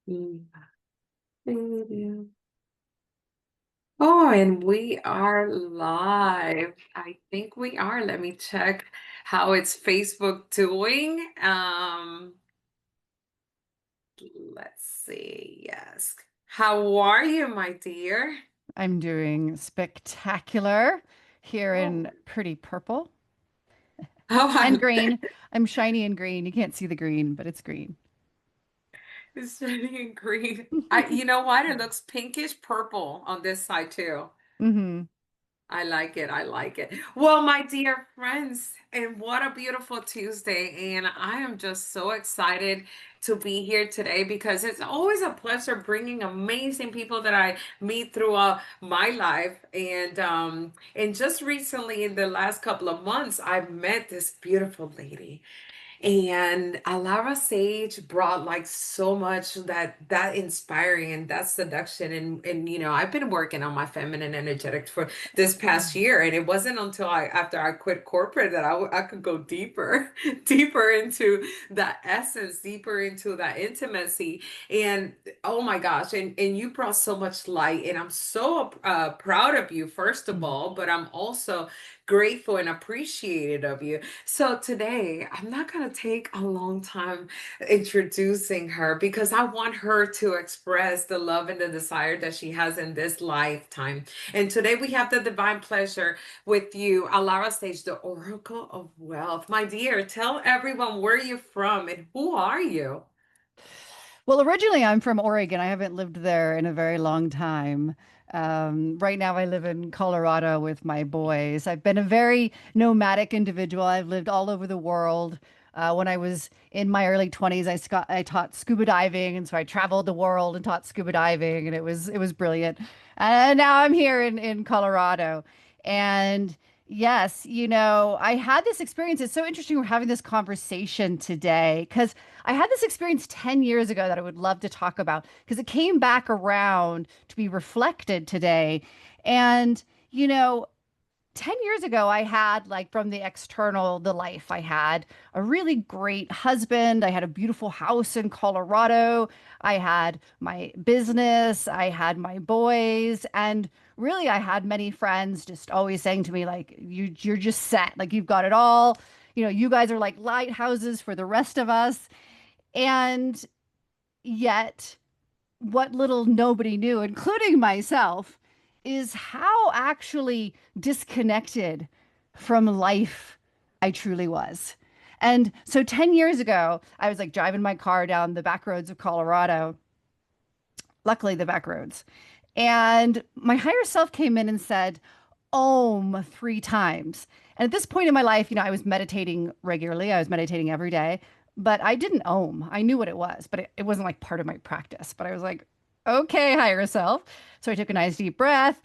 Mm. Oh, and we are live. I think we are. Let me check how it's Facebook doing. Let's see. Yes. How are you, my dear? I'm doing spectacular here Oh, in pretty purple and oh, green. I'm shiny and green. You can't see the green, but it's green. it's turning green. You know what? It looks pinkish purple on this side too. Hmm. I like it. I like it. Well, my dear friends, and what a beautiful Tuesday. And I am just so excited to be here today because it's always a pleasure bringing amazing people that I meet throughout my life. And just recently in the last couple of months, I've met this beautiful lady. And Alara Sage brought like so much that inspiring and that seduction and I've been working on my feminine energetics for this past year, and it wasn't until I after I quit corporate that I could go deeper deeper into that essence, deeper into that intimacy. And oh my gosh, and you brought so much light, and I'm so proud of you, first of all, but I'm also grateful and appreciated of you. So today, I'm not going to take a long time introducing her because I want her to express the love and the desire that she has in this lifetime. And today we have the divine pleasure with you, Alara Sage, the Oracle of Wealth. My dear, tell everyone where you're from and who are you? Well, originally I'm from Oregon. I haven't lived there in a very long time. Right now I live in Colorado with my boys. I've been a very nomadic individual. I've lived all over the world. When I was in my early 20s, I taught scuba diving, and so I traveled the world and taught scuba diving, and it was brilliant. And now I'm here in Colorado. And yes, I had this experience. It's so interesting we're having this conversation today because I had this experience 10 years ago that I would love to talk about because it came back around to be reflected today. And, you know, 10 years ago, I had, like, from the external, the life I had a really great husband. I had a beautiful house in Colorado. I had my business. I had my boys. And really, I had many friends just always saying to me, like, you're just set. Like, you've got it all. You guys are like lighthouses for the rest of us. And yet, what little nobody knew, including myself, is how actually disconnected from life I truly was. And so 10 years ago, I was like driving my car down the back roads of Colorado, luckily the back roads. And my higher self came in and said, Om 3 times. And at this point in my life, I was meditating regularly. I was meditating every day, but I didn't Om. I knew what it was, but it wasn't like part of my practice. But I was like, okay, higher self. So I took a nice deep breath,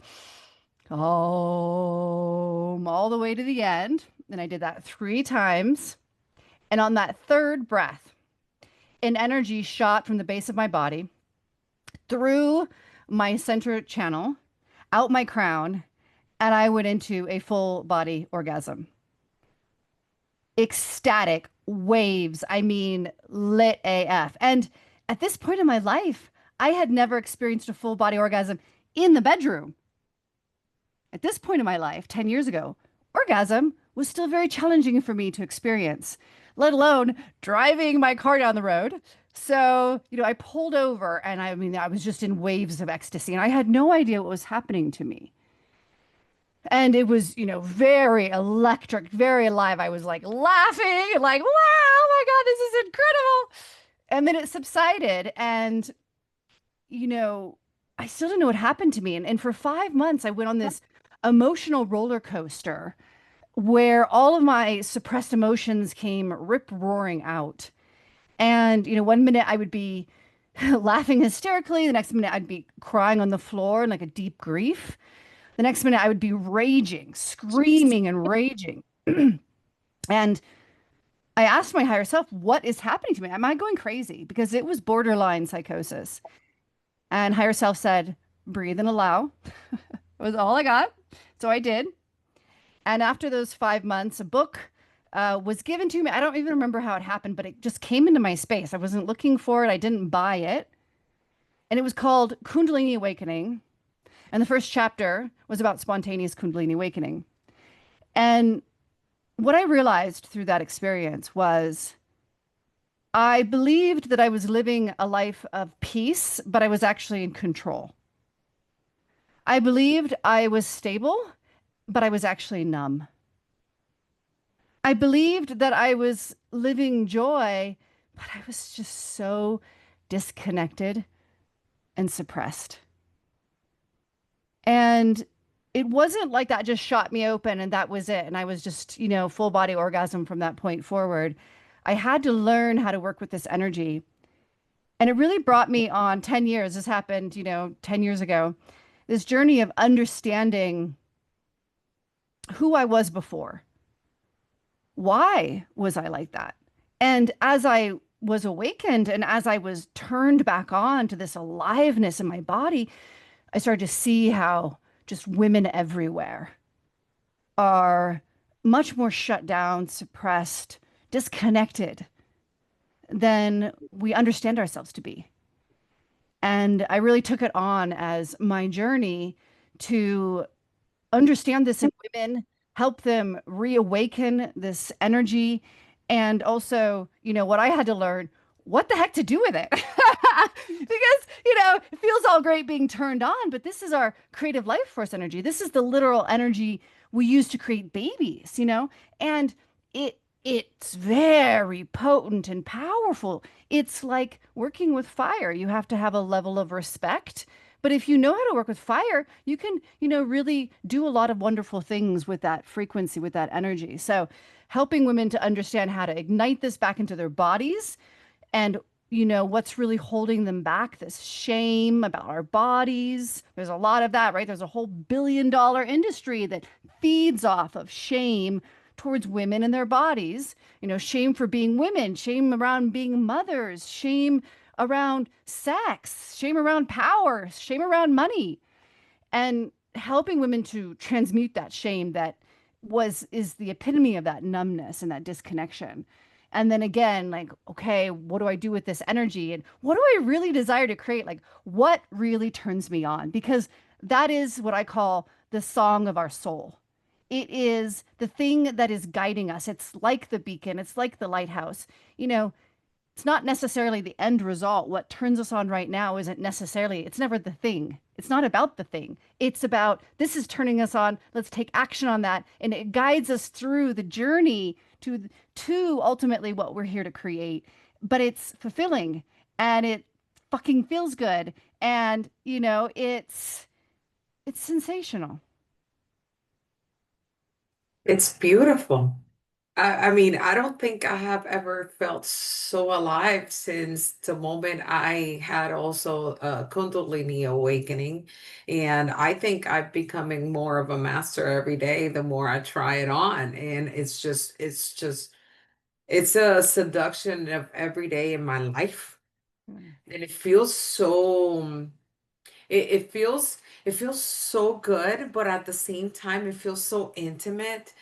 Om, all the way to the end. And I did that 3 times. And on that third breath, an energy shot from the base of my body through my center channel, out my crown, and I went into a full body orgasm. Ecstatic waves. I mean, lit AF. And at this point in my life, I had never experienced a full body orgasm in the bedroom. At this point in my life, 10 years ago, orgasm was still very challenging for me to experience, let alone driving my car down the road. So, I pulled over and I mean, I was just in waves of ecstasy and I had no idea what was happening to me. And it was, very electric, very alive. I was like laughing, like, wow, oh my God, this is incredible. And then it subsided. And, you know, I still didn't know what happened to me. And for 5 months, I went on this emotional roller coaster where all of my suppressed emotions came rip roaring out. And, one minute I would be laughing hysterically, the next minute I'd be crying on the floor in like a deep grief. The next minute, I would be raging, screaming and raging. And I asked my higher self, what is happening to me? Am I going crazy? Because it was borderline psychosis. And higher self said, breathe and allow. It was all I got. So I did. And after those 5 months, a book was given to me. I don't even remember how it happened, but it just came into my space. I wasn't looking for it. I didn't buy it. and it was called Kundalini Awakening. And the first chapter was about spontaneous Kundalini awakening. And what I realized through that experience was I believed that I was living a life of peace, but I was actually in control. I believed I was stable, but I was actually numb. I believed that I was living joy, but I was just so disconnected and suppressed. And it wasn't like that just shot me open and that was it. And I was just, full body orgasm from that point forward. I had to learn how to work with this energy. And it really brought me on 10 years. This happened, 10 years ago. This journey of understanding who I was before. Why was I like that? And as I was awakened and as I was turned back on to this aliveness in my body, I started to see how just women everywhere are much more shut down, suppressed, disconnected than we understand ourselves to be. And I really took it on as my journey to understand this in women, help them reawaken this energy, and also, what I had to learn, what the heck to do with it. Because, it feels all great being turned on, but this is our creative life force energy. This is the literal energy we use to create babies, and it's very potent and powerful. It's like working with fire. You have to have a level of respect, but if you know how to work with fire, you can, really do a lot of wonderful things with that frequency, with that energy. So, helping women to understand how to ignite this back into their bodies and, what's really holding them back, this shame about our bodies. There's a lot of that, right? There's a whole billion-dollar industry that feeds off of shame towards women and their bodies. Shame for being women, shame around being mothers, shame around sex, shame around power, shame around money, and helping women to transmute that shame that is the epitome of that numbness and that disconnection. And then again, like, okay, what do I do with this energy? And what do I really desire to create? Like, what really turns me on? Because that is what I call the song of our soul. It is the thing that is guiding us. It's like the beacon, it's like the lighthouse. It's not necessarily the end result. What turns us on right now isn't necessarily, it's never the thing. It's not about the thing. It's about this is turning us on. Let's take action on that. And it guides us through the journey to ultimately what we're here to create. But it's fulfilling and it fucking feels good. And, it's sensational. It's beautiful. I mean, I don't think I have ever felt so alive since the moment I had also a Kundalini awakening. And I think I'm becoming more of a master every day the more I try it on. And it's a seduction of every day in my life. Mm. And it feels so. It feels so good, but at the same time, it feels so intimate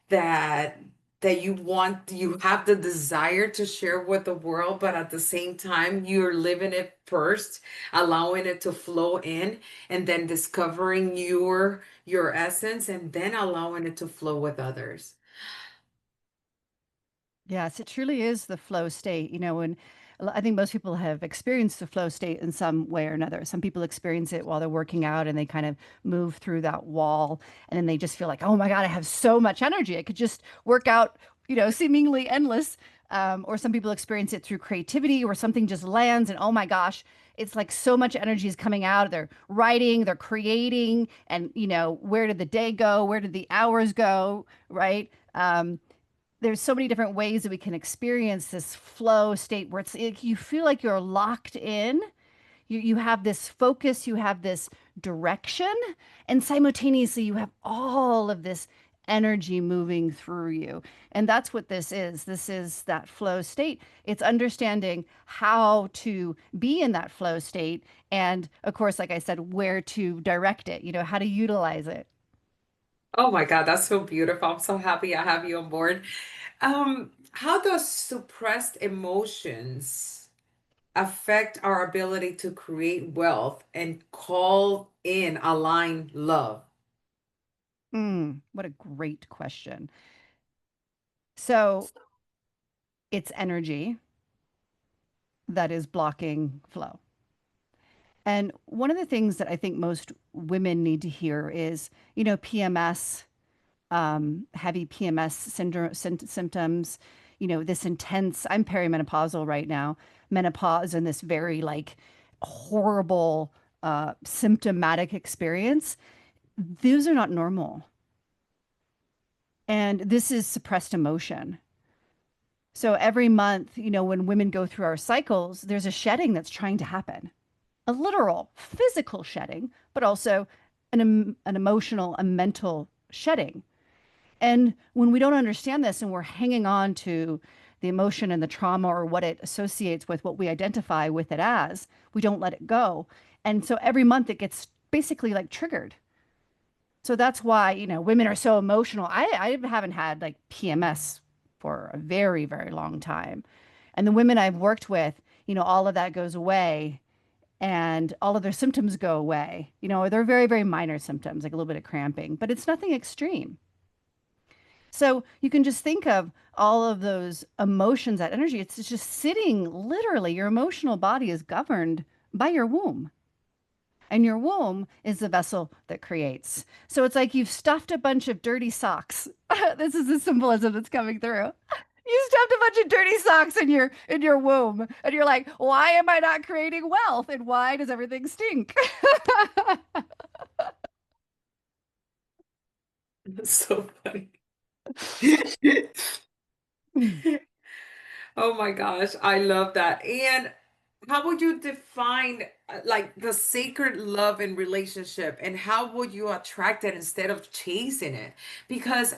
that you have the desire to share with the world, but at the same time, you're living it first, allowing it to flow in, and then discovering your essence, and then allowing it to flow with others. Yes, it truly is the flow state. And I think most people have experienced the flow state in some way or another. Some people experience it while they're working out and they kind of move through that wall and then they just feel like, oh my God, I have so much energy. I could just work out, seemingly endless. Or some people experience it through creativity where something just lands and oh my gosh, it's like so much energy is coming out. They're writing, they're creating, and where did the day go? Where did the hours go? Right? There's so many different ways that we can experience this flow state where you feel like you're locked in. You have this focus, you have this direction, and simultaneously you have all of this energy moving through you. And that's what this is. This is that flow state. It's understanding how to be in that flow state. And of course, like I said, where to direct it, how to utilize it. Oh my God, that's so beautiful. I'm so happy I have you on board. How does suppressed emotions affect our ability to create wealth and call in aligned love? What a great question. So it's energy that is blocking flow. And one of the things that I think most women need to hear is, PMS, heavy PMS syndrome symptoms, this intense, I'm perimenopausal right now, menopause and this very like horrible symptomatic experience. Those are not normal. And this is suppressed emotion. So every month, when women go through our cycles, there's a shedding that's trying to happen, a literal physical shedding, but also an emotional, a mental shedding. And when we don't understand this and we're hanging on to the emotion and the trauma or what it associates with what we identify with it as, we don't let it go. And so every month it gets basically like triggered. So that's why, women are so emotional. I haven't had like PMS for a very, very long time. And the women I've worked with, all of that goes away and all of their symptoms go away. They're very, very minor symptoms, like a little bit of cramping, but it's nothing extreme. So you can just think of all of those emotions, that energy. It's just sitting literally, your emotional body is governed by your womb. And your womb is the vessel that creates. So it's like you've stuffed a bunch of dirty socks. This is the symbolism that's coming through. You stuffed a bunch of dirty socks in your womb, and you're like, why am I not creating wealth? And why does everything stink? That's so funny. Oh my gosh, I love that. And how would you define like the sacred love in relationship, and how would you attract it instead of chasing it? Because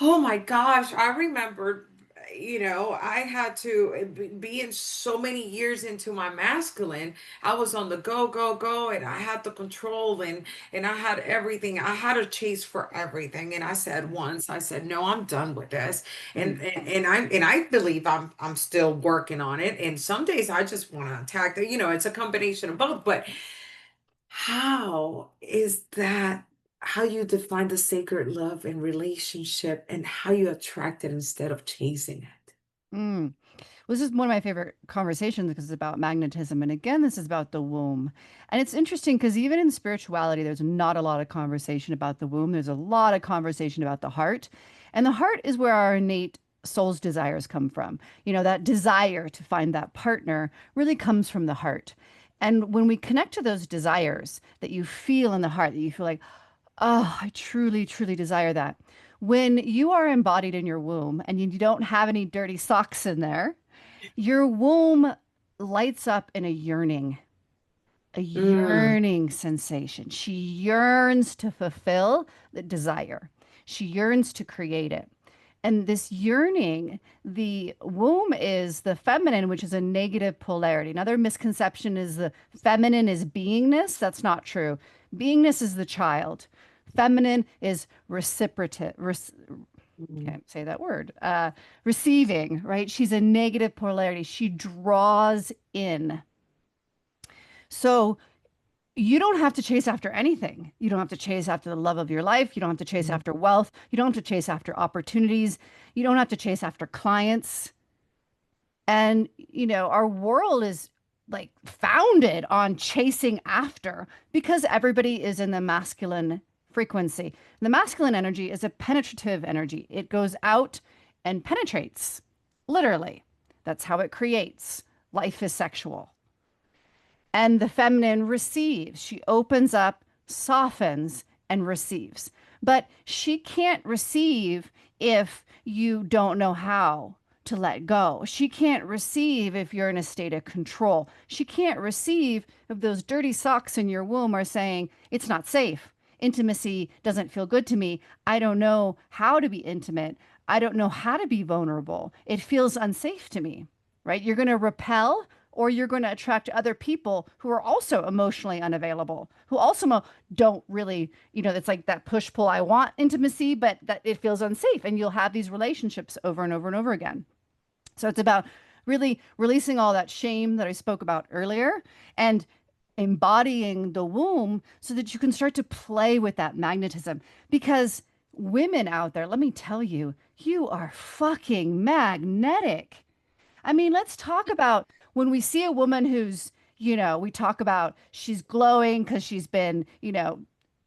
oh my gosh, I remember, I had to be in so many years into my masculine. I was on the go, go, go, and I had the control and I had everything. I had a chase for everything. And I said once, I said, no, I'm done with this. Mm, And I believe I'm still working on it. And some days I just want to attack it's a combination of both. But how is that? How you define the sacred love and relationship and how you attract it instead of chasing it. mm. Well, this is one of my favorite conversations because it's about magnetism. And again, this is about the womb. And it's interesting because even in spirituality, there's not a lot of conversation about the womb. There's a lot of conversation about the heart. And the heart is where our innate soul's desires come from. That desire to find that partner really comes from the heart. And when we connect to those desires that you feel in the heart, that you feel like, oh, I truly, truly desire that. When you are embodied in your womb and you don't have any dirty socks in there, your womb lights up in a Mm, yearning sensation. She yearns to fulfill the desire. She yearns to create it. And this yearning, the womb is the feminine, which is a negative polarity. Another misconception is the feminine is beingness. That's not true. Beingness is the child. Feminine is reciprocate. mm, Can't say that word. Receiving, right? She's a negative polarity. She draws in. So you don't have to chase after anything. You don't have to chase after the love of your life. You don't have to chase mm, after wealth. You don't have to chase after opportunities. You don't have to chase after clients. And, our world is like founded on chasing after because everybody is in the masculine frequency. The masculine energy is a penetrative energy, it goes out and penetrates, literally. That's how it creates. Life is sexual. And the feminine receives. She opens up, softens, and receives. But she can't receive if you don't know how to let go. She can't receive if you're in a state of control. She can't receive if those dirty socks in your womb are saying, it's not safe. Intimacy doesn't feel good to me. I don't know how to be intimate. I don't know how to be vulnerable. It feels unsafe to me, right? You're going to repel or you're going to attract other people who are also emotionally unavailable, who also don't really, it's like that push pull. I want intimacy, but that it feels unsafe. And you'll have these relationships over and over and over again. So it's about really releasing all that shame that I spoke about earlier and embodying the womb so that you can start to play with that magnetism. Because women out there, let me tell you, you are fucking magnetic. I mean, let's talk about when we see a woman who's, we talk about she's glowing because she's been,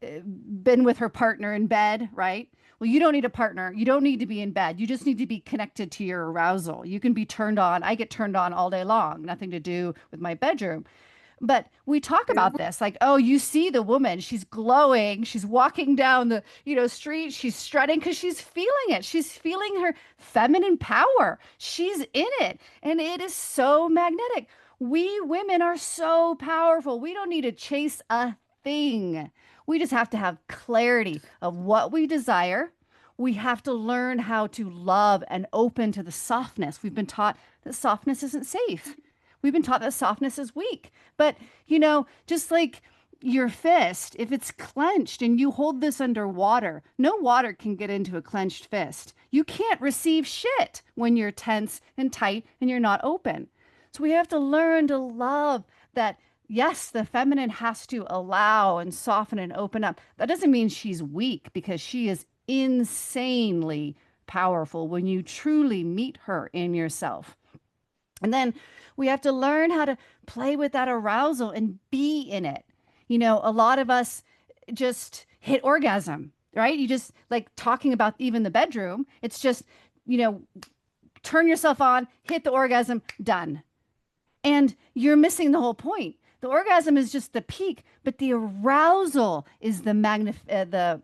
been with her partner in bed, right? Well, you don't need a partner. You don't need to be in bed. You just need to be connected to your arousal. You can be turned on. I get turned on all day long, nothing to do with my bedroom. But we talk about this like, oh, you see the woman, she's glowing, she's walking down the, street, she's strutting because she's feeling it. She's feeling her feminine power. She's in it, and it is so magnetic. We women are so powerful. We don't need to chase a thing. We just have to have clarity of what we desire. We have to learn how to love and open to the softness. We've been taught that softness isn't safe. We've been taught that softness is weak. But, just like your fist, if it's clenched and you hold this underwater, no water can get into a clenched fist. You can't receive shit when you're tense and tight and you're not open. So we have to learn to love that. Yes, the feminine has to allow and soften and open up. That doesn't mean she's weak because she is insanely powerful when you truly meet her in yourself. And then we have to learn how to play with that arousal and be in it. A lot of us just hit orgasm, right? You just like talking about even the bedroom. It's just, you know, turn yourself on, hit the orgasm, done. And you're missing the whole point. The orgasm is just the peak, but the arousal is the Magnetism.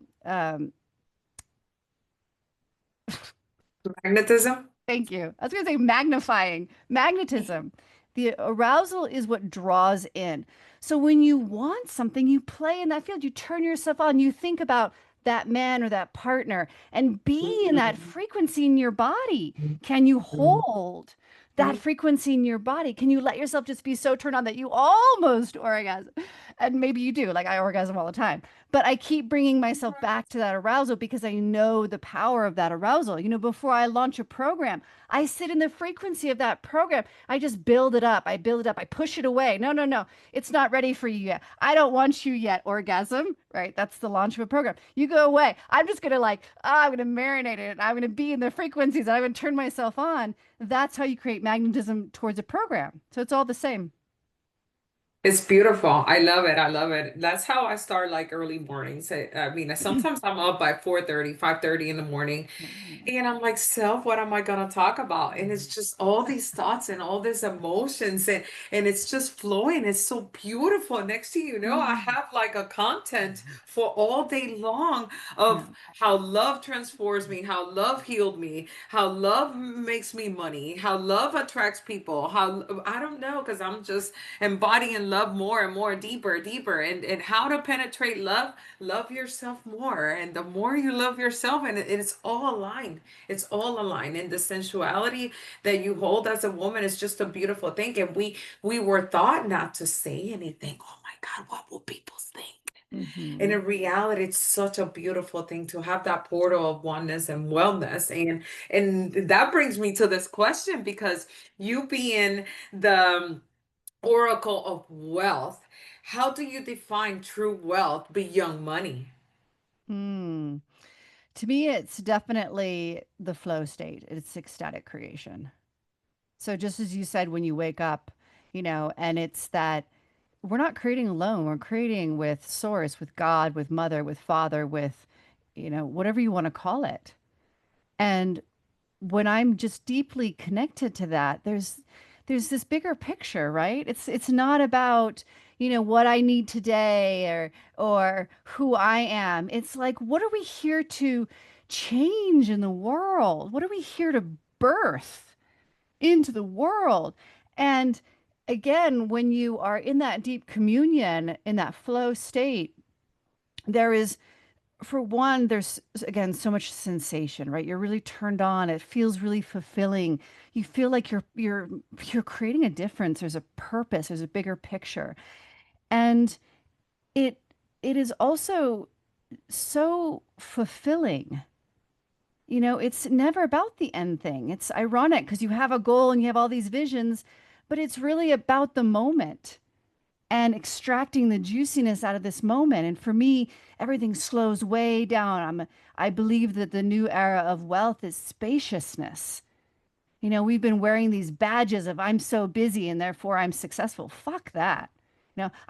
thank you. I was going to say magnifying, magnetism. The arousal is what draws in. So when you want something, you play in that field, you turn yourself on, you think about that man or that partner and be in that frequency in your body. Can you hold that frequency in your body? Can you let yourself just be so turned on that you almost orgasm? And maybe you do, like I orgasm all the time. But I keep bringing myself back to that arousal because I know the power of that arousal. Before I launch a program, I sit in the frequency of that program. I just build it up. I build it up. I push it away. No, no, no. It's not ready for you yet. I don't want you yet. Orgasm, right? That's the launch of a program. You go away. I'm just going to I'm going to marinate it. I'm going to be in the frequencies. I'm going to turn myself on. That's how you create magnetism towards a program. So it's all the same. It's beautiful. I love it. I love it. That's how I start like early mornings. I mean, sometimes I'm up by 4:30, 5:30 in the morning. Wow. And I'm like, self, what am I gonna talk about? And it's just all these thoughts and all these emotions and it's just flowing. It's so beautiful. Next thing you know, I Mm. have like a content for all day long Yeah. of how love transforms me, how love healed me, how love makes me money, how love attracts people, how I don't know, because I'm just embodying love more and more, deeper, deeper, and how to penetrate love. Love yourself more, and the more you love yourself, and it's all aligned. It's all aligned, and the sensuality that you hold as a woman is just a beautiful thing. And we were taught not to say anything. Oh my God, what will people think? And Hmm. in reality, it's such a beautiful thing to have that portal of oneness and wellness. And that brings me to this question, because you being the oracle of wealth, how do you define true wealth beyond money? Hmm. To me, it's definitely the flow state. It's ecstatic creation. So just as you said, when you wake up, and it's that we're not creating alone. We're creating with source, with God, with mother, with father, with, whatever you want to call it. And when I'm just deeply connected to that, there's this bigger picture, right? It's not about, what I need today or who I am. It's like, what are we here to change in the world? What are we here to birth into the world? And again, when you are in that deep communion, in that flow state, there is, for one, there's again so much sensation, right? You're really turned on. It feels really fulfilling. You feel like you're creating a difference. There's a purpose. There's a bigger picture, and it it is also so fulfilling. It's never about the end thing. It's ironic because you have a goal and you have all these visions, but it's really about the moment and extracting the juiciness out of this moment. And for me, everything slows way down. I believe that the new era of wealth is spaciousness. We've been wearing these badges of I'm so busy and therefore I'm successful. Fuck that.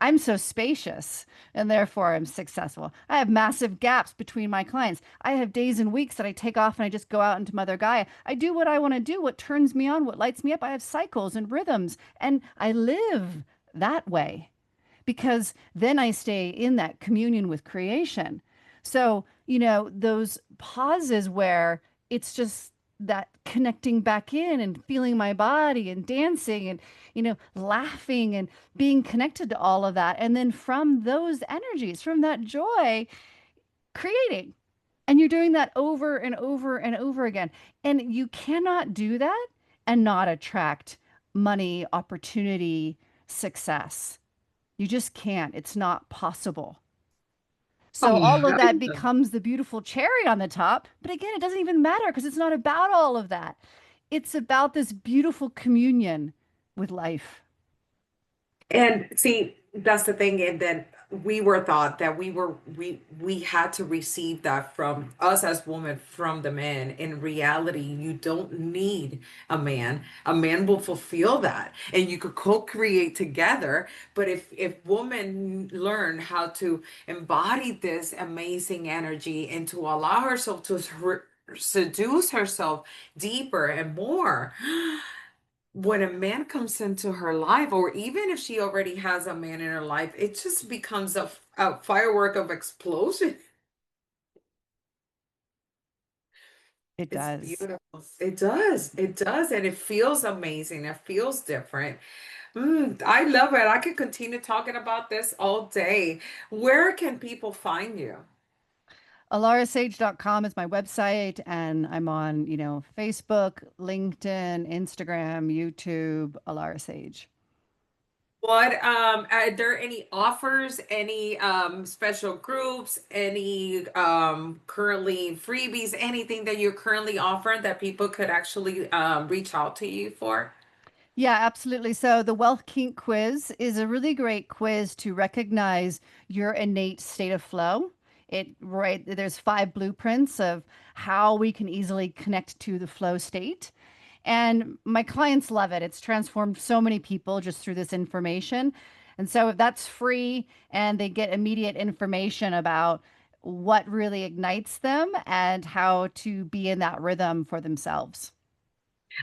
I'm so spacious and therefore I'm successful. I have massive gaps between my clients. I have days and weeks that I take off and I just go out into Mother Gaia. I do what I want to do, what turns me on, what lights me up. I have cycles and rhythms, and I live that way because then I stay in that communion with creation. So, those pauses where it's just that connecting back in and feeling my body and dancing and, laughing and being connected to all of that. And then from those energies, from that joy, creating. And you're doing that over and over and over again. And you cannot do that and not attract money, opportunity, success. You just can't. It's not possible. So all of I that love becomes the beautiful cherry on the top. But again, it doesn't even matter because it's not about all of that. It's about this beautiful communion with life. And see, that's the thing. And then we were thought that we had to receive that from us as women from the men. In reality, you don't need a man. A man will fulfill that, and you could co-create together. But if women learn how to embody this amazing energy and to allow herself to seduce herself deeper and more, when a man comes into her life, or even if she already has a man in her life, it just becomes a firework of explosion. It It's does. beautiful. It does. It does. And it feels amazing. It feels different. I love it. I could continue talking about this all day. Where can people find you? AlaraSage.com is my website, and I'm on, Facebook, LinkedIn, Instagram, YouTube, Alara Sage. What are there any offers, any special groups, any currently freebies, anything that you're currently offering that people could actually reach out to you for? Yeah, absolutely. So the Wealth Kink quiz is a really great quiz to recognize your innate state of flow. There's 5 blueprints of how we can easily connect to the flow state. And my clients love it. It's transformed so many people just through this information. And so that's free and they get immediate information about what really ignites them and how to be in that rhythm for themselves.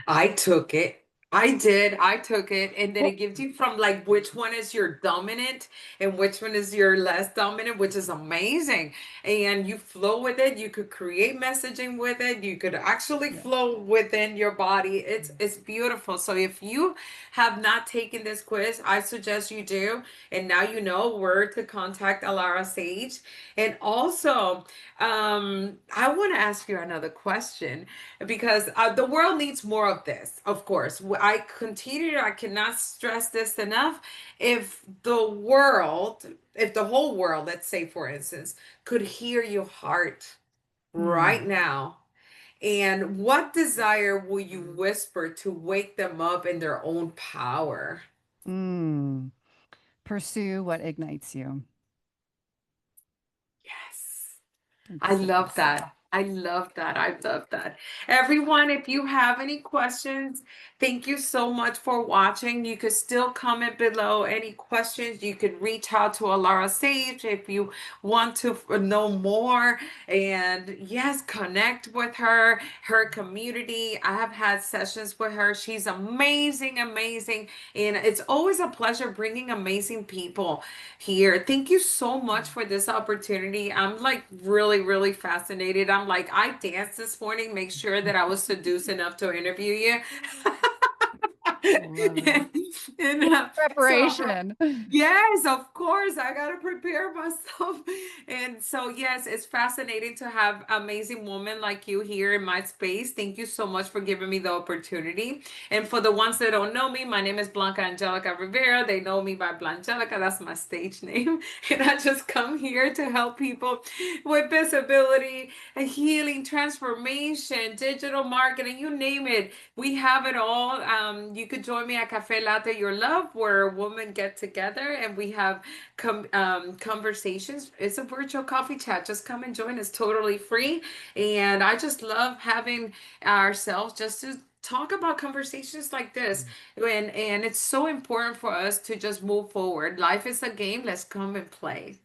I took it. I did. I took it. And then Well, it gives you from like which one is your dominant and which one is your less dominant, which is amazing. And you flow with it. You could create messaging with it. You could actually yeah. flow within your body. It's beautiful. So if you have not taken this quiz, I suggest you do. And now you know where to contact Alara Sage. And also, I want to ask you another question because the world needs more of this, of course. I cannot stress this enough. If the whole world, let's say for instance, could hear your heart right Hmm. now, and what desire will you whisper to wake them up in their own power? Mm. Pursue what ignites you. Yes. I It's love awesome. that. I love that. I love that. Everyone, if you have any questions, thank you so much for watching. You could still comment below any questions. You could reach out to Alara Sage if you want to know more. And yes, connect with her, her community. I have had sessions with her. She's amazing, amazing. And it's always a pleasure bringing amazing people here. Thank you so much for this opportunity. I'm like really, really fascinated. I'm like, I danced this morning, make sure that I was seduced enough to interview you. Love it. And so Preparation. yes, of course. I gotta prepare myself. And so, yes, it's fascinating to have amazing women like you here in my space. Thank you so much for giving me the opportunity. And for the ones that don't know me, my name is Blanca Angelica Rivera. They know me by Blancelica. That's my stage name. And I just come here to help people with visibility, healing, transformation, digital marketing, you name it. We have it all. You could join me at Cafe Latte Your Love, where women get together and we have conversations. It's a virtual coffee chat. Just come and join. It's totally free. And I just love having ourselves just to talk about conversations like this. And it's so important for us to just move forward. Life is a game. Let's come and play.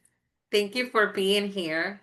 Thank you for being here.